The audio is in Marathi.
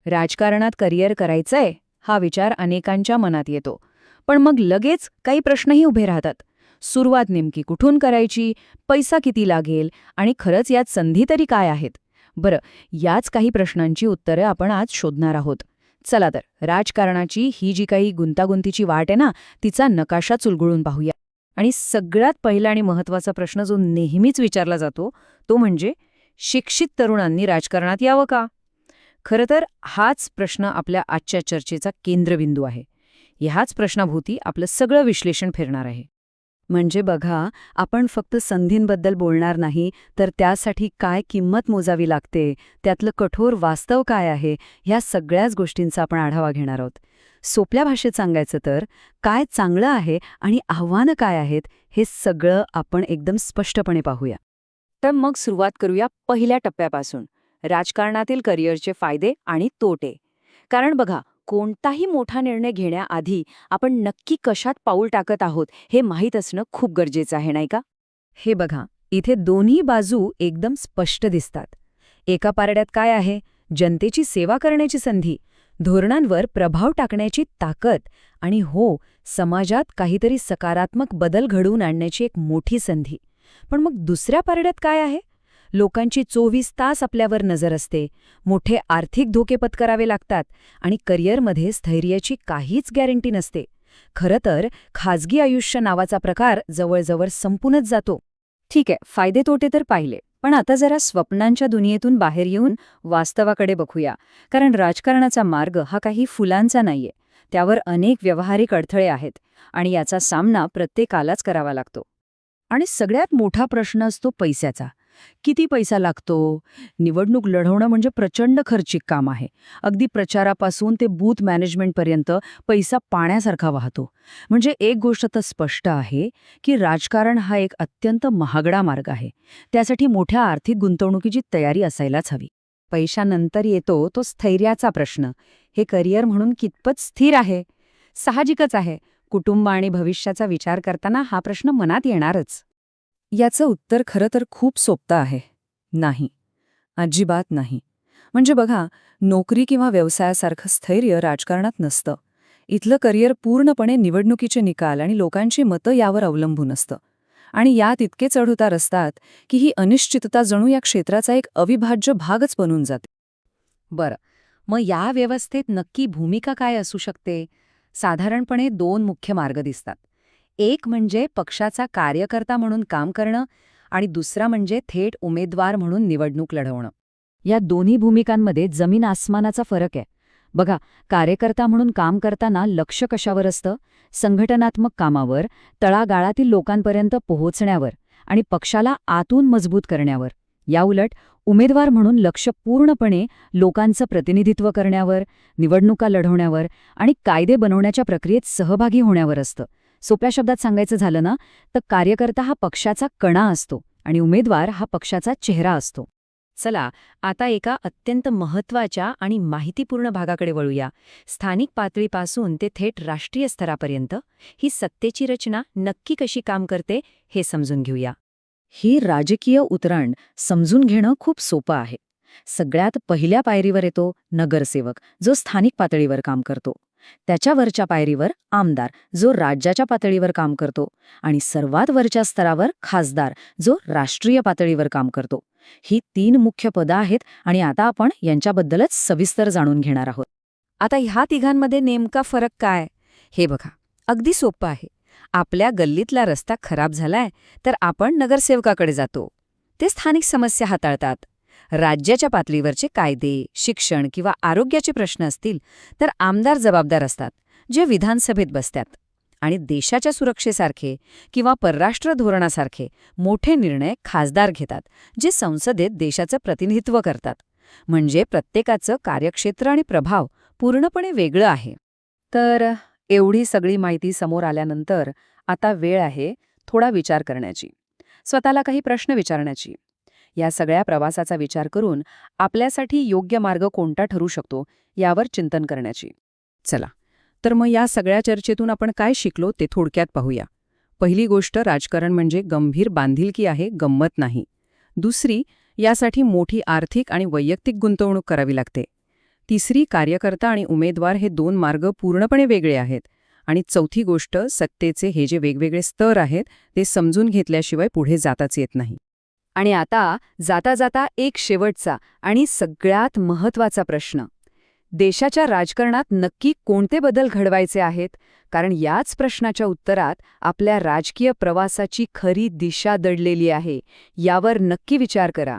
राजकारणात करिअर करायचंय हा विचार अनेकांच्या मनात येतो. पण मग लगेच काही प्रश्नही उभे राहतात. सुरुवात नेमकी कुठून करायची, पैसा किती लागेल आणि खरंच यात संधी तरी काय आहेत? बरं, याच काही प्रश्नांची उत्तरं आपण आज शोधणार आहोत. चला तर, राजकारणाची ही जी काही गुंतागुंतीची वाट आहे ना, तिचा नकाशा चुलगुळून पाहूया. आणि सगळ्यात पहिला आणि महत्त्वाचा प्रश्न जो नेहमीच विचारला जातो, तो म्हणजे शिक्षित तरुणांनी राजकारणात यावं का? खरं तर हाच प्रश्न आपल्या आजच्या चर्चेचा केंद्रबिंदू आहे. ह्याच प्रश्नाभोवती आपलं सगळं विश्लेषण फिरणार आहे. म्हणजे बघा, आपण फक्त संधींबद्दल बोलणार नाही, तर त्यासाठी काय किंमत मोजावी लागते, त्यातलं कठोर वास्तव काय आहे, ह्या सगळ्याच गोष्टींचा आपण आढावा घेणार आहोत. सोप्या भाषेत सांगायचं तर, काय चांगलं आहे आणि आव्हानं काय आहेत, हे सगळं आपण एकदम स्पष्टपणे पाहूया. तर मग सुरुवात करूया पहिल्या टप्प्यापासून, राजकारणातील करिअरचे फायदे आणि तोटे. कारण बघा, कोणताही मोठा निर्णय घेण्याआधी आपण नक्की कशात पाऊल टाकत आहोत हे माहीत असणं खूप गरजेचं आहे, नाही का? हे बघा, इथे दोन्ही बाजू एकदम स्पष्ट दिसतात. एका पारड्यात काय आहे? जनतेची सेवा करण्याची संधी, धोरणांवर प्रभाव टाकण्याची ताकद आणि हो, समाजात काहीतरी सकारात्मक बदल घडवून आणण्याची एक मोठी संधी. पण मग दुसऱ्या पारड्यात काय आहे? लोकांची 24 तास आपल्यावर नजर असते, मोठे आर्थिक धोके पत्करावे लागतात आणि करिअरमध्ये स्थैर्याची काहीच गॅरंटी नसते. खरं तर खाजगी आयुष्य नावाचा प्रकार जवळजवळ संपूनच जातो. ठीक आहे, फायदे तोटे तर पाहिले, पण आता जरा स्वप्नांच्या दुनियेतून बाहेर येऊन वास्तवाकडे बघूया. कारण राजकारणाचा मार्ग हा काही फुलांचा नाहीये. त्यावर अनेक व्यावहारिक अडथळे आहेत आणि याचा सामना प्रत्येकालाच करावा लागतो. आणि सगळ्यात मोठा प्रश्न असतो पैशाचा. किती पैसा लागतो? निवडणूक लढवणं म्हणजे प्रचंड खर्चिक काम आहे. अगदी प्रचारापासून ते बूथ मॅनेजमेंटपर्यंत पैसा पाण्यासारखा वाहतो. म्हणजे एक गोष्ट तर स्पष्ट आहे की राजकारण हा एक अत्यंत महागडा मार्ग आहे. त्यासाठी मोठ्या आर्थिक गुंतवणुकीची तयारी असायलाच हवी. पैशानंतर येतो तो स्थैर्याचा प्रश्न. हे करिअर म्हणून कितपत स्थिर आहे? साहजिकच आहे, कुटुंब आणि भविष्याचा विचार करताना हा प्रश्न मनात येणारच. याचं उत्तर खरं तर खूप सोपं आहे. नाही. अजिबात नाही. म्हणजे बघा, नोकरी किंवा व्यवसायासारखं स्थैर्य राजकारणात नसतं. इथलं करिअर पूर्णपणे निवडणुकीचे निकाल आणि लोकांची मतं यावर अवलंबून असतं. आणि यात इतके चढउतार असतात की ही अनिश्चितता जणू या क्षेत्राचा एक अविभाज्य भागच बनून जाते. बरं, मग या व्यवस्थेत नक्की भूमिका काय असू शकते? साधारणपणे 2 मुख्य मार्ग दिसतात. एक म्हणजे पक्षाचा कार्यकर्ता म्हणून काम करणं आणि दुसरा म्हणजे थेट उमेदवार म्हणून निवडणूक लढवणं. या दोन्ही भूमिकांमध्ये जमीन आसमानाचा फरक आहे. बघा, कार्यकर्ता म्हणून काम करताना लक्ष कशावर असतं? संघटनात्मक कामावर, तळागाळातील लोकांपर्यंत पोहोचण्यावर आणि पक्षाला आतून मजबूत करण्यावर. याउलट उमेदवार म्हणून लक्ष पूर्णपणे लोकांचं प्रतिनिधित्व करण्यावर, निवडणुका लढवण्यावर आणि कायदे बनवण्याच्या प्रक्रियेत सहभागी होण्यावर असतं. सोप्या शब्दात सांगायचं झालं ना, तर कार्यकर्ता हा पक्षाचा कणा असतो आणि उमेदवार हा पक्षाचा चेहरा असतो. चला, आता एका अत्यंत महत्त्वाच्या आणि माहितीपूर्ण भागाकडे वळूया. स्थानिक पातळीपासून ते थेट राष्ट्रीय स्तरापर्यंत ही सत्तेची रचना नक्की कशी काम करते हे समजून घेऊया. ही राजकीय उतरण समजून घेणं खूप सोपं आहे. सगळ्यात पहिल्या पायरीवर येतो नगरसेवक, जो स्थानिक पातळीवर काम करतो. त्याच्यावरच्या पायरीवर आमदार, जो राज्याच्या पातळीवर काम करतो. आणि सर्वात वरच्या स्तरावर खासदार, जो राष्ट्रीय पातळीवर काम करतो. ही 3 मुख्य पदं आहेत आणि आता आपण यांच्याबद्दलच सविस्तर जाणून घेणार आहोत. आता ह्या तिघांमध्ये नेमका फरक काय? हे बघा, अगदी सोपं आहे. आपल्या गल्लीतला रस्ता खराब झालाय तर आपण नगरसेवकाकडे जातो. ते स्थानिक समस्या हाताळतात. राज्याच्या पातळीवरचे कायदे, शिक्षण किंवा आरोग्याचे प्रश्न असतील तर आमदार जबाबदार असतात, जे विधानसभेत बसतात. आणि देशाच्या सुरक्षेसारखे किंवा परराष्ट्र धोरणासारखे मोठे निर्णय खासदार घेतात, जे संसदेत देशाचं प्रतिनिधित्व करतात. म्हणजे प्रत्येकाचं कार्यक्षेत्र आणि प्रभाव पूर्णपणे वेगळं आहे. तर एवढी सगळी माहिती समोर आल्यानंतर आता वेळ आहे थोडा विचार करण्याची, स्वतःला काही प्रश्न विचारण्याची. या सगळ्या प्रवासाचा विचार करून आपल्यासाठी योग्य मार्ग कोणता ठरू शकतो यावर चिंतन करण्याची. चला, तर मग या सगळ्या चर्चेतून आपण काय शिकलो ते थोडक्यात पाहूया. पहिली गोष्ट, राजकारण म्हणजे गंभीर बांधिलकी आहे, गंमत नाही. दुसरी, यासाठी मोठी आर्थिक आणि वैयक्तिक गुंतवणूक करावी लागते. तिसरी कार्यकर्ता आणि उमेदवार हे दोन मार्ग पूर्णपणे वेगळे आहेत. आणि चौथी गोष्ट, सत्तेचे हे जे वेगवेगळे स्तर आहेत ते समजून घेतल्याशिवाय पुढे जाताच येत नाही. आणि आता जाता जाता एक शेवटचा आणि सगळ्यात महत्त्वाचा प्रश्न. देशाच्या राजकारणात नक्की कोणते बदल घडवायचे आहेत? कारण याच प्रश्नाच्या उत्तरात आपल्या राजकीय प्रवासाची खरी दिशा दडलेली आहे. यावर नक्की विचार करा.